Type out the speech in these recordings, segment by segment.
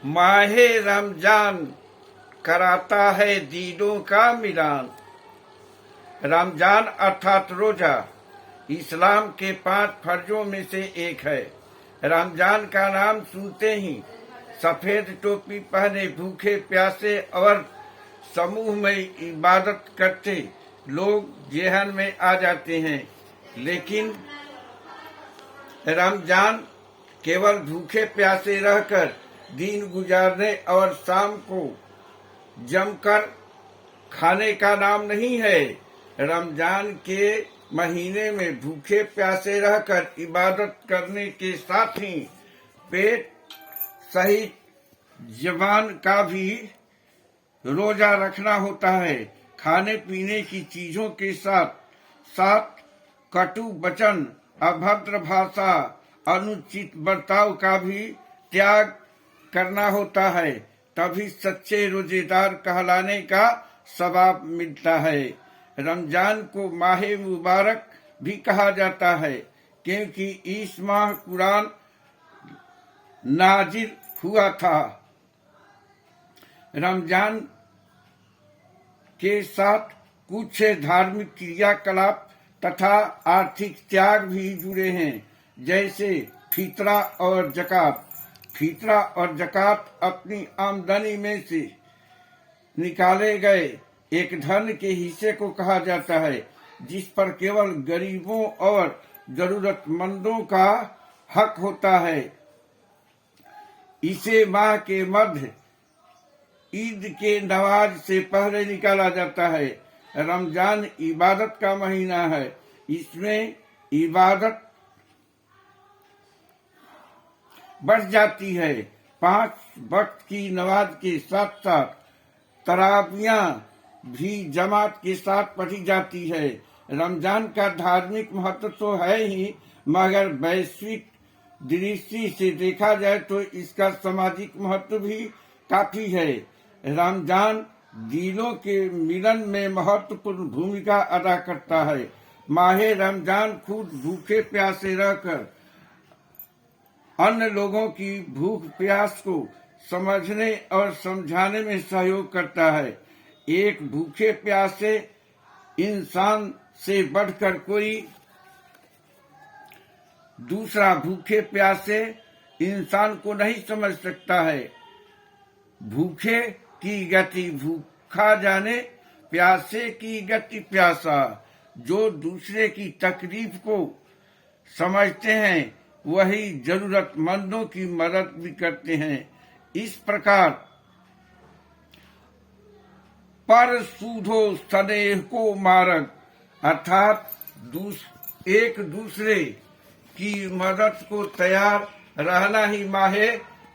माहे रमजान कराता है दीनों का मिलान। रमजान अर्थात रोजा इस्लाम के 5 फर्जों में से एक है। रमजान का नाम सुनते ही सफेद टोपी पहने भूखे प्यासे और समूह में इबादत करते लोग जेहन में आ जाते हैं, लेकिन रमजान केवल भूखे प्यासे रहकर दिन गुजारने और शाम को जमकर खाने का नाम नहीं है। रमजान के महीने में भूखे प्यासे रहकर इबादत करने के साथ ही पेट सहित जबान का भी रोजा रखना होता है। खाने पीने की चीजों के साथ साथ कटु वचन, अभद्र भाषा, अनुचित बर्ताव का भी त्याग करना होता है, तभी सच्चे रोजेदार कहलाने का सवाब मिलता है। रमजान को माहे मुबारक भी कहा जाता है, क्योंकि इस माह कुरान नाजिल हुआ था। रमजान के साथ कुछ धार्मिक क्रियाकलाप तथा आर्थिक त्याग भी जुड़े हैं, जैसे फितरा और जकात। फितरा और जकात अपनी आमदनी में से निकाले गए एक धन के हिस्से को कहा जाता है, जिस पर केवल गरीबों और जरूरतमंदों का हक होता है। इसे माह के मध्य ईद के नमाज से पहले निकाला जाता है। रमजान इबादत का महीना है। इसमें इबादत बढ़ जाती है। 5 वक्त की नमाज के साथ साथ तरावियां भी जमात के साथ पढ़ी जाती है। रमजान का धार्मिक महत्व तो है ही, मगर वैश्विक दृष्टि से देखा जाए तो इसका सामाजिक महत्व भी काफी है। रमजान दिलों के मिलन में महत्वपूर्ण भूमिका अदा करता है। माहे रमजान खुद भूखे प्यासे रहकर अन्य लोगों की भूख प्यास को समझने और समझाने में सहयोग करता है। एक भूखे प्यासे इंसान से बढ़कर कोई दूसरा भूखे प्यासे इंसान को नहीं समझ सकता है। भूखे की गति भूखा जाने, प्यासे की गति प्यासा। जो दूसरे की तकलीफ को समझते हैं वही जरूरतमंदों की मदद भी करते हैं। इस प्रकार पर सूधो स्नेह को मार्ग अर्थात एक दूसरे की मदद को तैयार रहना ही माहे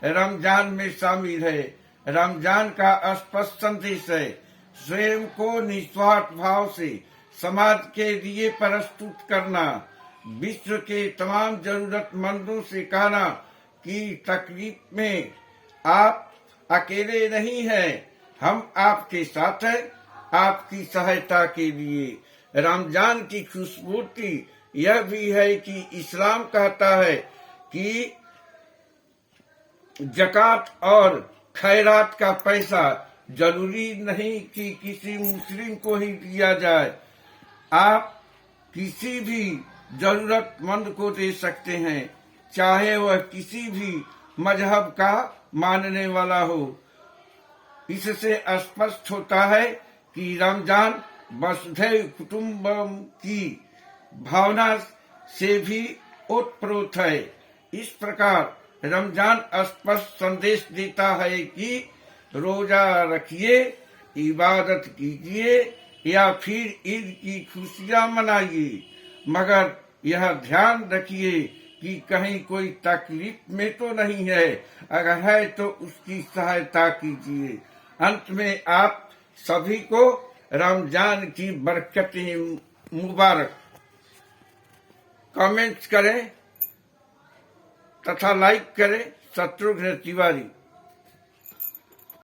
रमजान में शामिल है। रमजान का स्पष्ट संदेश है, स्वयं को निस्वार्थ भाव से समाज के लिए प्रस्तुत करना, विश्व के तमाम जरूरतमंदों से कहना कि तकलीफ में आप अकेले नहीं हैं, हम आपके साथ हैं, आपकी सहायता के लिए। रमजान की खूबसूरती यह भी है कि इस्लाम कहता है कि जकात और खैरात का पैसा जरूरी नहीं कि किसी मुस्लिम को ही दिया जाए, आप किसी भी जरूरतमंद को दे सकते हैं, चाहे वह किसी भी मजहब का मानने वाला हो। इससे स्पष्ट होता है कि रमजान वसुधैव कुटुंबकम की भावना से भी ओतप्रोत है। इस प्रकार रमजान स्पष्ट संदेश देता है कि रोजा रखिए, इबादत कीजिए या फिर ईद की खुशियां मनाइए, मगर यह ध्यान रखिए कि कहीं कोई तकलीफ में तो नहीं है, अगर है तो उसकी सहायता कीजिए। अंत में आप सभी को रमजान की बरकतें मुबारक। कमेंट्स करें तथा लाइक करें। शत्रुघ्न तिवारी।